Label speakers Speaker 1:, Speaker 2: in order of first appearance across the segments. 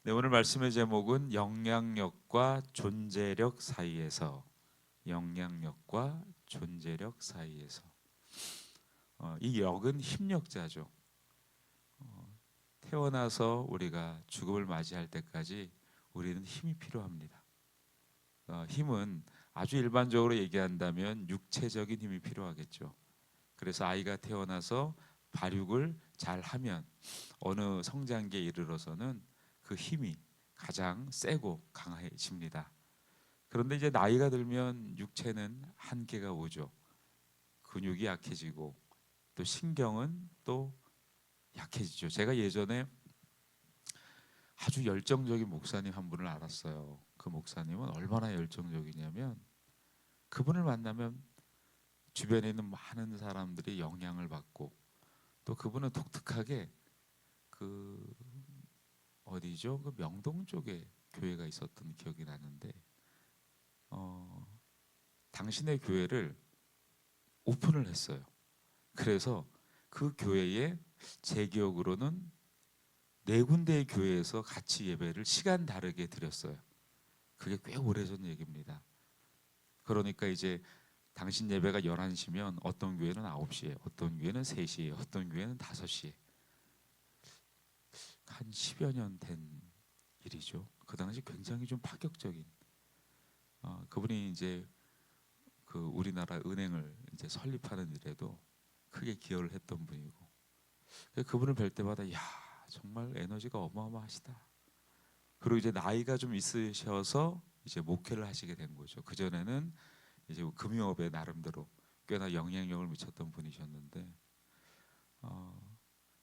Speaker 1: 네, 오늘 말씀의 제목은 영향력과 존재력 사이에서. 영향력과 존재력 사이에서. 이 역은 힘력자죠. 태어나서 우리가 죽음을 맞이할 때까지 우리는 힘이 필요합니다. 힘은 아주 일반적으로 얘기한다면 육체적인 힘이 필요하겠죠. 그래서 아이가 태어나서 발육을 잘 하면 어느 성장기에 이르러서는 그 힘이 가장 세고 강해집니다. 그런데 이제 나이가 들면 육체는 한계가 오죠. 근육이 약해지고 또 신경은 또 약해지죠. 제가 예전에 아주 열정적인 목사님 한 분을 알았어요. 그 목사님은 얼마나 열정적이냐면 그분을 만나면 주변에 있는 많은 사람들이 영향을 받고, 또 그분은 독특하게 그 어디죠? 그 명동 쪽에 교회가 있었던 기억이 나는데, 어, 당신의 교회를 오픈을 했어요. 그래서 그 교회에 제 기억으로는 네 군데의 교회에서 같이 예배를 시간 다르게 드렸어요. 그게 꽤 오래전 얘기입니다. 그러니까 이제 당신 예배가 11시면 어떤 교회는 9시에, 어떤 교회는 3시에, 어떤 교회는 5시에. 한 10여 년 된 일이죠. 그 당시 굉장히 좀 파격적인, 그분이 이제 그 우리나라 은행을 이제 설립하는 일에도 크게 기여를 했던 분이고, 그분을 뵐 때마다 야, 정말 에너지가 어마어마하시다. 그리고 이제 나이가 좀 있으셔서 이제 목회를 하시게 된 거죠. 그 전에는 이제 금융업에 나름대로 꽤나 영향력을 미쳤던 분이셨는데, 어,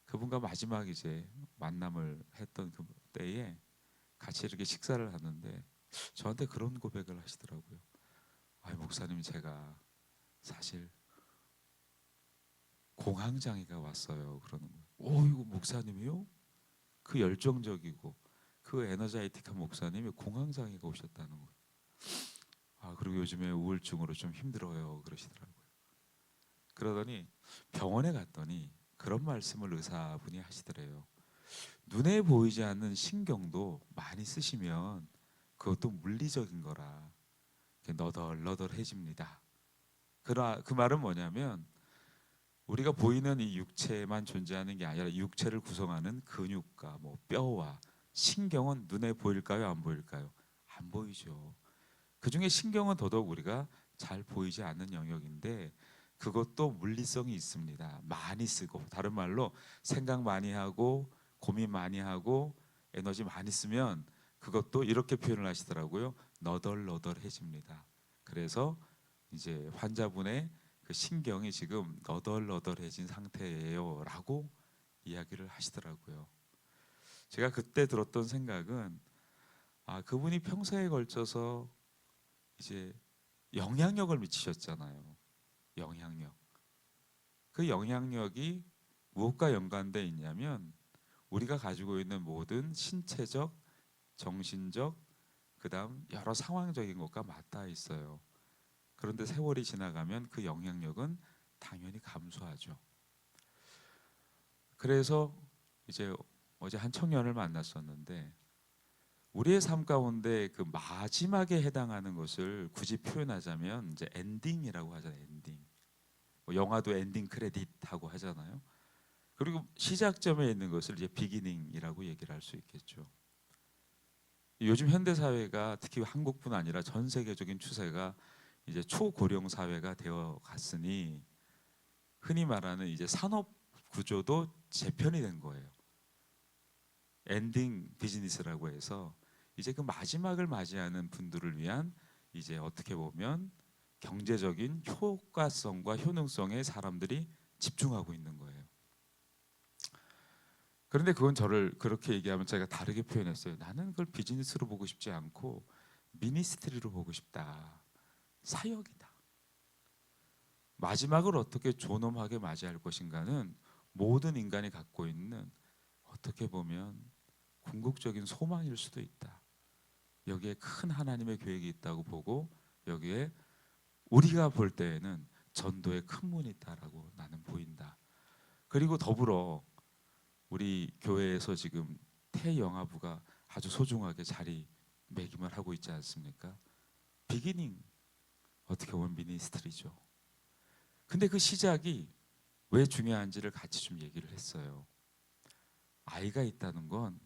Speaker 1: 그분과 마지막 이제 만남을 했던 그 때에 같이 이렇게 식사를 하는데 저한테 그런 고백을 하시더라고요. 아, 목사님, 제가 사실 공황장애가 왔어요. 그러는 거예요. 오, 이거 목사님이요? 그 열정적이고 그 에너자이틱한 목사님이 공황장애가 오셨다는 거예요. 아, 그리고 요즘에 우울증으로 좀 힘들어요. 그러시더라고요. 그러더니 병원에 갔더니 그런 말씀을 의사분이 하시더래요. 눈에 보이지 않는 신경도 많이 쓰시면 그것도 물리적인 거라 너덜너덜해집니다. 그 말은 뭐냐면 우리가 보이는 이 육체만 존재하는 게 아니라 육체를 구성하는 근육과 뭐 뼈와 신경은 눈에 보일까요? 안 보일까요? 안 보이죠. 그중에 신경은 더더욱 우리가 잘 보이지 않는 영역인데 그것도 물리성이 있습니다. 많이 쓰고, 다른 말로 생각 많이 하고 고민 많이 하고 에너지 많이 쓰면 그것도 이렇게 표현을 하시더라고요. 너덜너덜해집니다. 그래서 이제 환자분의 그 신경이 지금 너덜너덜해진 상태예요라고 이야기를 하시더라고요. 제가 그때 들었던 생각은, 아, 그분이 평생에 걸쳐서 이제 영향력을 미치셨잖아요. 영향력. 그 영향력이 무엇과 연관돼 있냐면 우리가 가지고 있는 모든 신체적, 정신적, 그다음 여러 상황적인 것과 맞닿아 있어요. 그런데 세월이 지나가면 그 영향력은 당연히 감소하죠. 그래서 이제 어제 한 청년을 만났었는데 우리의 삶 가운데 그 마지막에 해당하는 것을 굳이 표현하자면 이제 엔딩이라고 하잖아요. 엔딩. 뭐 영화도 엔딩 크레딧하고 하잖아요. 그리고 시작점에 있는 것을 이제 비기닝이라고 얘기를 할 수 있겠죠. 요즘 현대 사회가 특히 한국뿐 아니라 전 세계적인 추세가 이제 초고령 사회가 되어 갔으니 흔히 말하는 이제 산업 구조도 재편이 된 거예요. 엔딩 비즈니스라고 해서 이제 그 마지막을 맞이하는 분들을 위한 이제 어떻게 보면 경제적인 효과성과 효능성에 사람들이 집중하고 있는 거예요. 그런데 그건 저를 그렇게 얘기하면 제가 다르게 표현했어요. 나는 그걸 비즈니스로 보고 싶지 않고 미니스트리로 보고 싶다. 사역이다. 마지막을 어떻게 존엄하게 맞이할 것인가는 모든 인간이 갖고 있는 어떻게 보면 궁극적인 소망일 수도 있다. 여기에 큰 하나님의 계획이 있다고 보고 여기에 우리가 볼 때에는 전도의 큰 문이 있다라고 나는 보인다. 그리고 더불어 우리 교회에서 지금 태영아부가 아주 소중하게 자리매김을 하고 있지 않습니까? 비기닝, 어떻게 보면 미니스트리죠. 근데 그 시작이 왜 중요한지를 같이 좀 얘기를 했어요. 아이가 있다는 건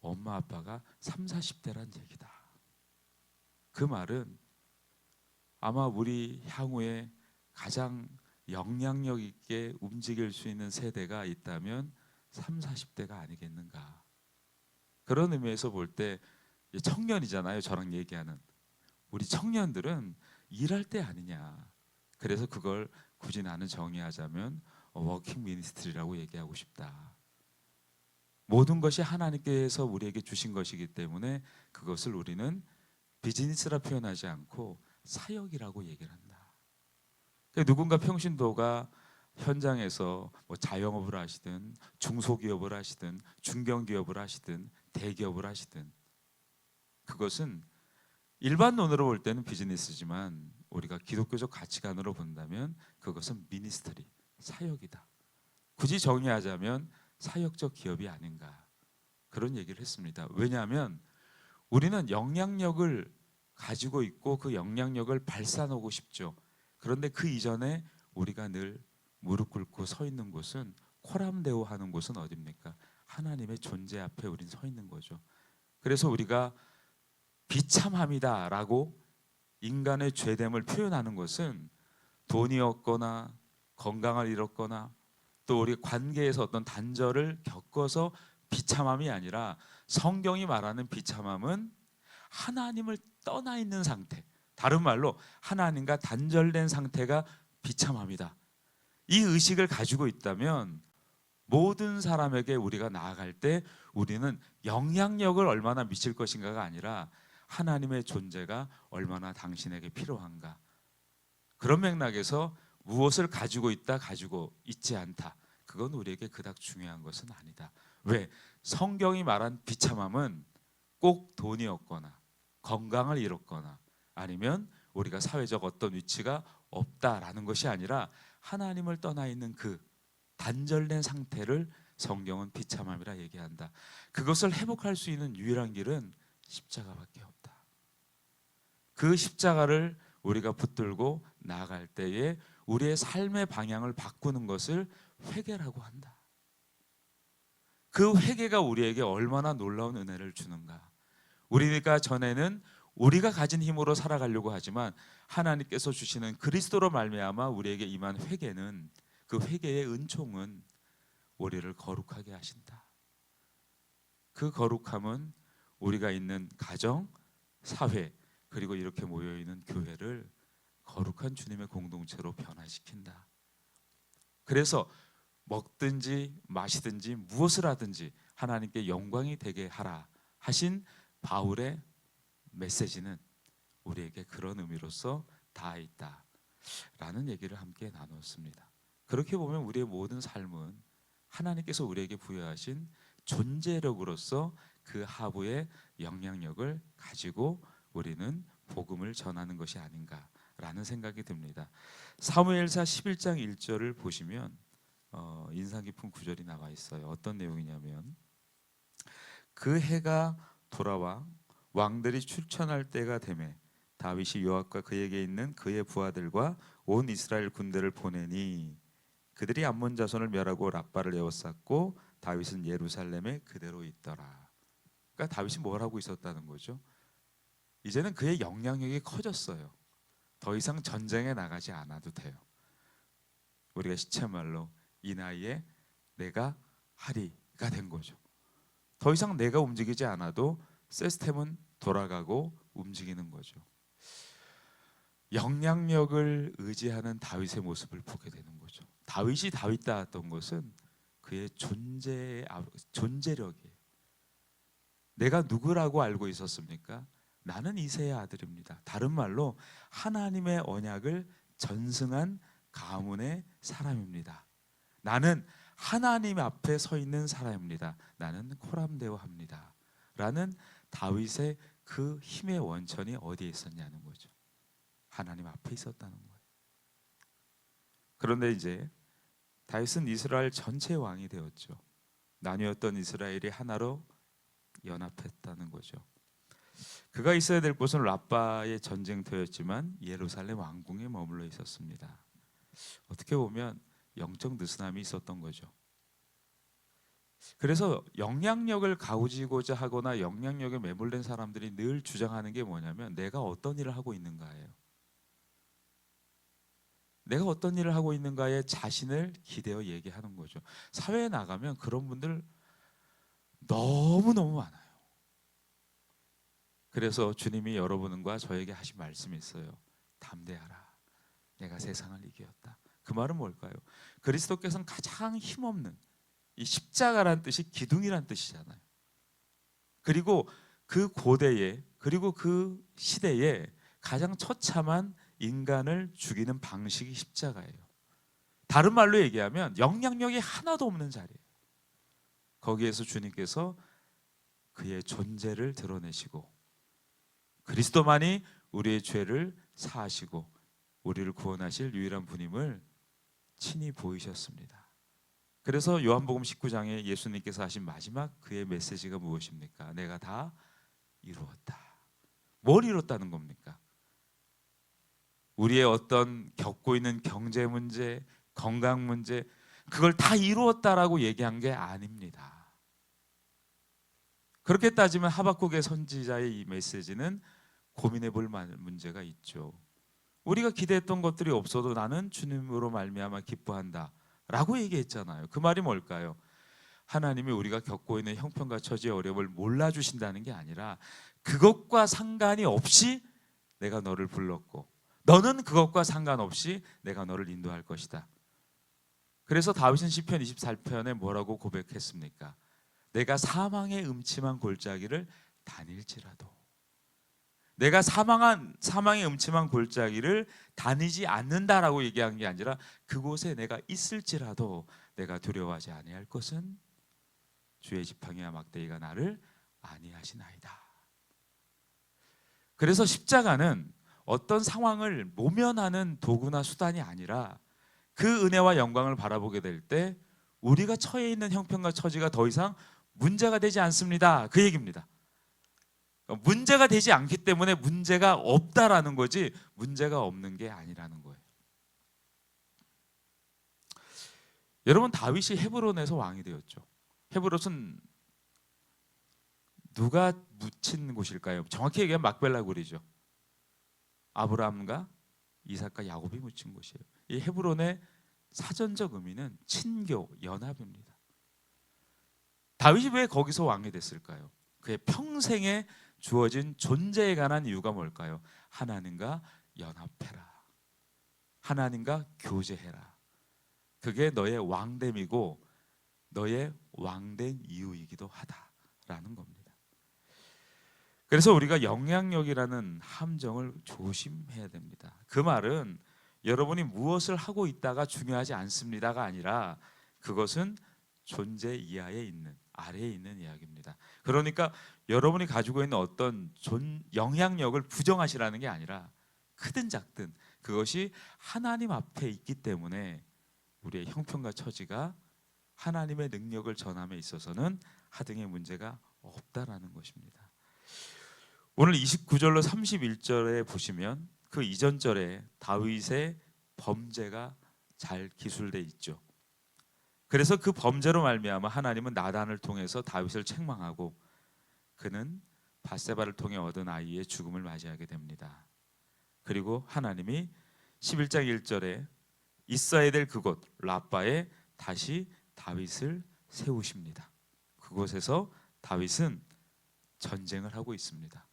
Speaker 1: 엄마 아빠가 3, 40대란 얘기다. 그 말은 아마 우리 향후에 가장 영향력 있게 움직일 수 있는 세대가 있다면 3, 40대가 아니겠는가. 그런 의미에서 볼 때 청년이잖아요. 저랑 얘기하는 우리 청년들은 일할 때 아니냐. 그래서 그걸 굳이 나는 정의하자면 워킹 미니스트리라고 얘기하고 싶다. 모든 것이 하나님께서 우리에게 주신 것이기 때문에 그것을 우리는 비즈니스라 표현하지 않고 사역이라고 얘기를 한다. 누군가 평신도가 현장에서 뭐 자영업을 하시든 중소기업을 하시든 중견기업을 하시든 대기업을 하시든 그것은 일반론으로 볼 때는 비즈니스지만 우리가 기독교적 가치관으로 본다면 그것은 미니스트리, 사역이다. 굳이 정의하자면 사역적 기업이 아닌가 그런 얘기를 했습니다. 왜냐하면 우리는 영향력을 가지고 있고 그 영향력을 발산하고 싶죠. 그런데 그 이전에 우리가 늘 무릎 꿇고 서 있는 곳은 코람데오 하는 곳은 어디입니까? 하나님의 존재 앞에 우린 서 있는 거죠. 그래서 우리가 비참함이다라고 인간의 죄됨을 표현하는 것은 돈이 없거나 건강을 잃었거나 또 우리 관계에서 어떤 단절을 겪어서 비참함이 아니라 성경이 말하는 비참함은 하나님을 떠나 있는 상태, 다른 말로 하나님과 단절된 상태가 비참함이다. 이 의식을 가지고 있다면 모든 사람에게 우리가 나아갈 때 우리는 영향력을 얼마나 미칠 것인가가 아니라 하나님의 존재가 얼마나 당신에게 필요한가. 그런 맥락에서 무엇을 가지고 있다, 가지고 있지 않다. 그건 우리에게 그닥 중요한 것은 아니다. 왜? 성경이 말한 비참함은 꼭 돈이 없거나 건강을 잃었거나 아니면 우리가 사회적 어떤 위치가 없다라는 것이 아니라 하나님을 떠나 있는 그 단절된 상태를 성경은 비참함이라 얘기한다. 그것을 회복할 수 있는 유일한 길은 십자가밖에 없다. 그 십자가를 우리가 붙들고 나아갈 때에 우리의 삶의 방향을 바꾸는 것을 회개라고 한다. 그 회개가 우리에게 얼마나 놀라운 은혜를 주는가. 우리가 전에는 우리가 가진 힘으로 살아가려고 하지만 하나님께서 주시는 그리스도로 말미암아 우리에게 임한 회개는 그 회개의 은총은 우리를 거룩하게 하신다. 그 거룩함은 우리가 있는 가정, 사회 그리고 이렇게 모여있는 교회를 거룩한 주님의 공동체로 변화시킨다. 그래서 먹든지 마시든지 무엇을 하든지 하나님께 영광이 되게 하라 하신 바울의 메시지는 우리에게 그런 의미로서 다 있다라는 얘기를 함께 나눴습니다. 그렇게 보면 우리의 모든 삶은 하나님께서 우리에게 부여하신 존재력으로서 그 하부의 영향력을 가지고 우리는 복음을 전하는 것이 아닌가라는 생각이 듭니다. 사무엘사 11장 1절을 보시면 인상 깊은 구절이 나와 있어요. 어떤 내용이냐면 그 해가 돌아와 왕들이 출전할 때가 되매 다윗이 요압과 그에게 있는 그의 부하들과 온 이스라엘 군대를 보내니 그들이 암몬 자손을 멸하고 랍바를 에워쌌고 다윗은 예루살렘에 그대로 있더라. 그러니까 다윗이 뭘 하고 있었다는 거죠? 이제는 그의 영향력이 커졌어요. 더 이상 전쟁에 나가지 않아도 돼요. 우리가 시체말로 이 나이에 내가 하리가 된 거죠. 더 이상 내가 움직이지 않아도 시스템은 돌아가고 움직이는 거죠. 영향력을 의지하는 다윗의 모습을 보게 되는 거죠. 다윗이 다윗다웠던 것은 그의 존재력이에요. 내가 누구라고 알고 있었습니까? 나는 이새의 아들입니다. 다른 말로 하나님의 언약을 전승한 가문의 사람입니다. 나는 하나님 앞에 서 있는 사람입니다. 나는 코람데오합니다. 라는 다윗의 그 힘의 원천이 어디에 있었냐는 거죠. 하나님 앞에 있었다는 거예요. 그런데 이제 다윗은 이스라엘 전체 왕이 되었죠. 나뉘었던 이스라엘이 하나로 연합했다는 거죠. 그가 있어야 될 곳은 라빠의 전쟁터였지만 예루살렘 왕궁에 머물러 있었습니다. 어떻게 보면 영적 느슨함이 있었던 거죠. 그래서 영향력을 가지고자 하거나 영향력에 매몰된 사람들이 늘 주장하는 게 뭐냐면 내가 어떤 일을 하고 있는가예요. 내가 어떤 일을 하고 있는가에 자신을 기대어 얘기하는 거죠. 사회에 나가면 그런 분들 너무너무 많아요. 그래서 주님이 여러분과 저에게 하신 말씀이 있어요. 담대하라. 내가 세상을 이겼다. 그 말은 뭘까요? 그리스도께서는 가장 힘없는, 이 십자가란 뜻이 기둥이란 뜻이잖아요. 그리고 그 고대에, 그리고 그 시대에 가장 처참한 인간을 죽이는 방식이 십자가예요. 다른 말로 얘기하면 영향력이 하나도 없는 자리예요. 거기에서 주님께서 그의 존재를 드러내시고 그리스도만이 우리의 죄를 사하시고 우리를 구원하실 유일한 분임을 친히 보이셨습니다. 그래서 요한복음 19장에 예수님께서 하신 마지막 그의 메시지가 무엇입니까? 내가 다 이루었다. 뭘 이뤘다는 겁니까? 우리의 어떤 겪고 있는 경제 문제, 건강 문제, 그걸 다 이루었다라고 얘기한 게 아닙니다. 그렇게 따지면 하박국의 선지자의 이 메시지는 고민해 볼 문제가 있죠. 우리가 기대했던 것들이 없어도 나는 주님으로 말미암아 기뻐한다 라고 얘기했잖아요. 그 말이 뭘까요? 하나님이 우리가 겪고 있는 형편과 처지의 어려움을 몰라주신다는 게 아니라 그것과 상관이 없이 내가 너를 불렀고 너는 그것과 상관없이 내가 너를 인도할 것이다. 그래서 다윗은 시편 24편에 뭐라고 고백했습니까? 내가 사망의 음침한 골짜기를 다닐지라도, 내가 사망의 음침한 골짜기를 다니지 않는다라고 얘기한 게 아니라 그곳에 내가 있을지라도 내가 두려워하지 아니할 것은 주의 지팡이와 막대기가 나를 안위하시나이다. 그래서 십자가는 어떤 상황을 모면하는 도구나 수단이 아니라 그 은혜와 영광을 바라보게 될 때 우리가 처해 있는 형편과 처지가 더 이상 문제가 되지 않습니다. 그 얘기입니다. 문제가 되지 않기 때문에 문제가 없다라는 거지 문제가 없는 게 아니라는 거예요. 여러분, 다윗이 헤브론에서 왕이 되었죠. 헤브론은 누가 묻힌 곳일까요? 정확히 얘기하면 막벨라 굴이죠. 아브라함과 이삭과 야곱이 묻힌 곳이에요. 이 헤브론의 사전적 의미는 친교, 연합입니다. 다윗이 왜 거기서 왕이 됐을까요? 그의 평생에 주어진 존재에 관한 이유가 뭘까요? 하나님과 연합해라. 하나님과 교제해라. 그게 너의 왕됨이고 너의 왕된 이유이기도 하다라는 겁니다. 그래서 우리가 영향력이라는 함정을 조심해야 됩니다. 그 말은 여러분이 무엇을 하고 있다가 중요하지 않습니다가 아니라 그것은 존재 이하에 있는, 아래에 있는 이야기입니다. 그러니까 여러분이 가지고 있는 어떤 영향력을 부정하시라는 게 아니라 크든 작든 그것이 하나님 앞에 있기 때문에 우리의 형편과 처지가 하나님의 능력을 전함에 있어서는 하등의 문제가 없다라는 것입니다. 오늘 29절로 31절에 보시면 그 이전 절에 다윗의 범죄가 잘 기술돼 있죠. 그래서 그 범죄로 말미암아 하나님은 나단을 통해서 다윗을 책망하고 그는 밧세바를 통해 얻은 아이의 죽음을 맞이하게 됩니다. 그리고 하나님이 11장 1절에 있어야 될 그곳 라빠에 다시 다윗을 세우십니다. 그곳에서 다윗은 전쟁을 하고 있습니다.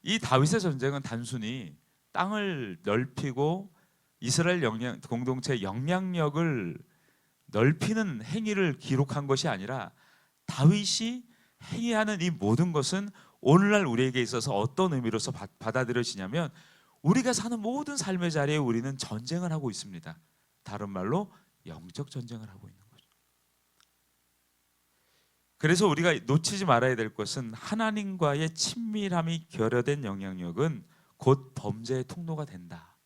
Speaker 1: 이 다윗의 전쟁은 단순히 땅을 넓히고 이스라엘 공동체의 영향력을 넓히는 행위를 기록한 것이 아니라 다윗이 행위하는 이 모든 것은 오늘날 우리에게 있어서 어떤 의미로서 받아들여지냐면 우리가 사는 모든 삶의 자리에 우리는 전쟁을 하고 있습니다. 다른 말로 영적 전쟁을 하고 있는 거죠. 그래서 우리가 놓치지 말아야 될 것은 하나님과의 친밀함이 결여된 영향력은 곧 범죄의 통로가 된다.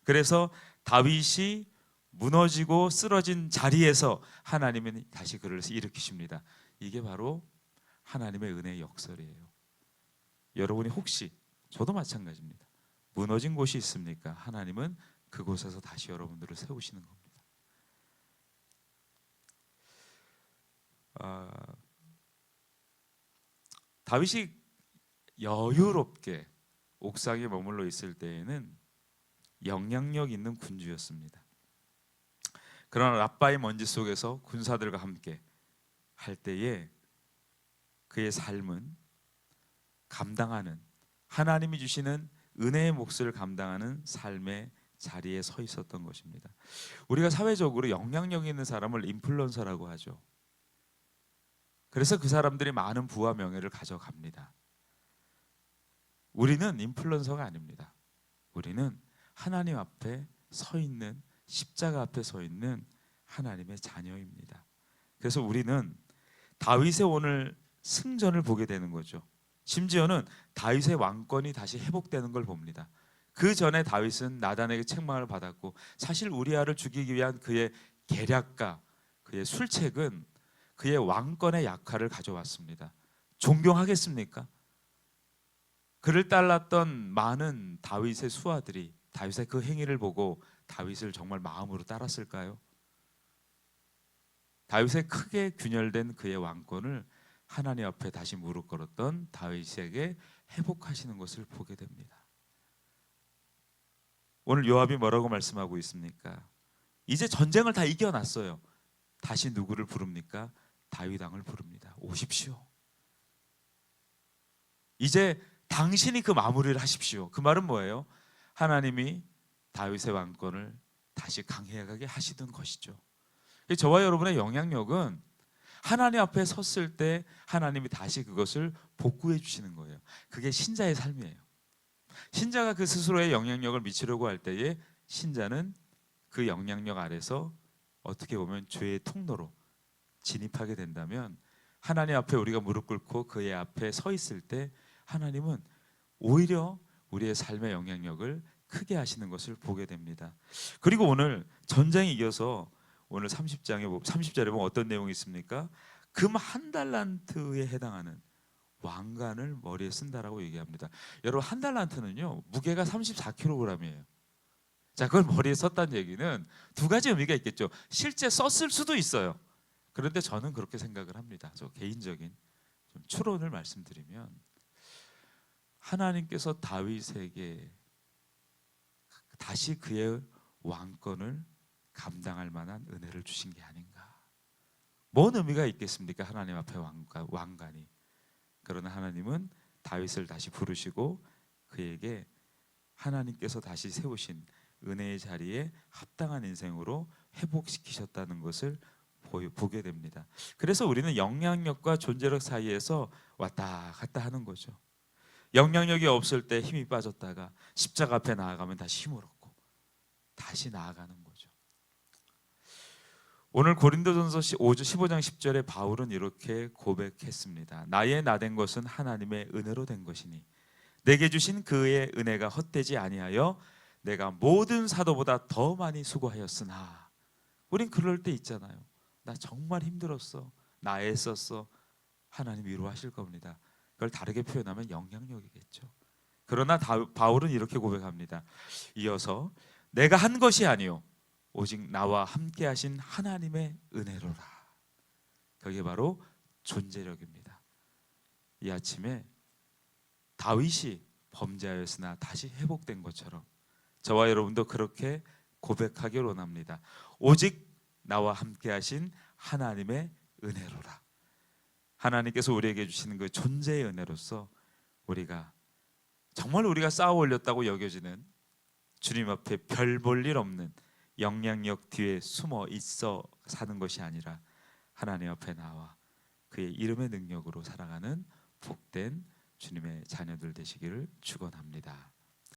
Speaker 1: 그래서 다윗이 무너지고 쓰러진 자리에서 하나님은 다시 그를 일으키십니다. 이게 바로 하나님의 은혜의 역설이에요. 여러분이 혹시, 저도 마찬가지입니다, 무너진 곳이 있습니까? 하나님은 그곳에서 다시 여러분들을 세우시는 겁니다. 다윗이 여유롭게 옥상에 머물러 있을 때에는 영향력 있는 군주였습니다. 그러나 라빠의 먼지 속에서 군사들과 함께 할 때에 그의 삶은 감당하는, 하나님이 주시는 은혜의 몫을 감당하는 삶의 자리에 서 있었던 것입니다. 우리가 사회적으로 영향력 있는 사람을 인플루언서라고 하죠. 그래서 그 사람들이 많은 부와 명예를 가져갑니다. 우리는 인플루언서가 아닙니다. 우리는 하나님 앞에 서 있는, 십자가 앞에 서 있는 하나님의 자녀입니다. 그래서 우리는 다윗의 오늘 승전을 보게 되는 거죠. 심지어는 다윗의 왕권이 다시 회복되는 걸 봅니다. 그 전에 다윗은 나단에게 책망을 받았고, 사실 우리아를 죽이기 위한 그의 계략과 그의 술책은 그의 왕권의 약화를 가져왔습니다. 존경하겠습니까? 그를 따랐던 많은 다윗의 수하들이 다윗의 그 행위를 보고 다윗을 정말 마음으로 따랐을까요? 다윗의 크게 균열된 그의 왕권을 하나님 앞에 다시 무릎 꿇었던 다윗에게 회복하시는 것을 보게 됩니다. 오늘 요압이 뭐라고 말씀하고 있습니까? 이제 전쟁을 다 이겨놨어요. 다시 누구를 부릅니까? 다윗 왕을 부릅니다. 오십시오. 이제 당신이 그 마무리를 하십시오. 그 말은 뭐예요? 하나님이 다윗의 왕권을 다시 강해가게 하시던 것이죠. 저와 여러분의 영향력은 하나님 앞에 섰을 때 하나님이 다시 그것을 복구해 주시는 거예요. 그게 신자의 삶이에요. 신자가 그 스스로의 영향력을 미치려고 할 때에 신자는 그 영향력 아래서 어떻게 보면 죄의 통로로 진입하게 된다면, 하나님 앞에 우리가 무릎 꿇고 그의 앞에 서 있을 때 하나님은 오히려 우리의 삶의 영향력을 크게 하시는 것을 보게 됩니다. 그리고 오늘 전쟁이 이겨서 오늘 30절에 보면 어떤 내용이 있습니까? 금 한 달란트에 해당하는 왕관을 머리에 쓴다라고 얘기합니다. 여러분, 한 달란트는요 무게가 34kg이에요. 자, 그걸 머리에 썼다는 얘기는 두 가지 의미가 있겠죠. 실제 썼을 수도 있어요. 그런데 저는 그렇게 생각을 합니다. 저 개인적인 좀 추론을 말씀드리면, 하나님께서 다윗에게 다시 그의 왕권을 감당할 만한 은혜를 주신 게 아닌가. 뭔 의미가 있겠습니까? 하나님 앞에 왕관이. 그러나 하나님은 다윗을 다시 부르시고 그에게 하나님께서 다시 세우신 은혜의 자리에 합당한 인생으로 회복시키셨다는 것을 보게 됩니다. 그래서 우리는 영향력과 존재력 사이에서 왔다 갔다 하는 거죠. 영향력이 없을 때 힘이 빠졌다가 십자가 앞에 나아가면 다시 힘을 얻고 다시 나아가는 거죠. 오늘 고린도전서 15장 10절에 바울은 이렇게 고백했습니다. 나의 나된 것은 하나님의 은혜로 된 것이니 내게 주신 그의 은혜가 헛되지 아니하여 내가 모든 사도보다 더 많이 수고하였으나. 우린 그럴 때 있잖아요. 나 정말 힘들었어, 나 애썼어. 하나님 위로하실 겁니다. 그걸 다르게 표현하면 영향력이겠죠. 그러나 바울은 이렇게 고백합니다. 이어서 내가 한 것이 아니요 오직 나와 함께 하신 하나님의 은혜로라. 그게 바로 존재력입니다. 이 아침에 다윗이 범죄하였으나 다시 회복된 것처럼 저와 여러분도 그렇게 고백하길 원합니다. 오직 나와 함께 하신 하나님의 은혜로라. 하나님께서 우리에게 주시는 그 존재의 은혜로서 우리가 정말 우리가 쌓아 올렸다고 여겨지는 주님 앞에 별 볼 일 없는 영향력 뒤에 숨어 있어 사는 것이 아니라 하나님 앞에 나와 그의 이름의 능력으로 살아가는 복된 주님의 자녀들 되시기를 축원합니다.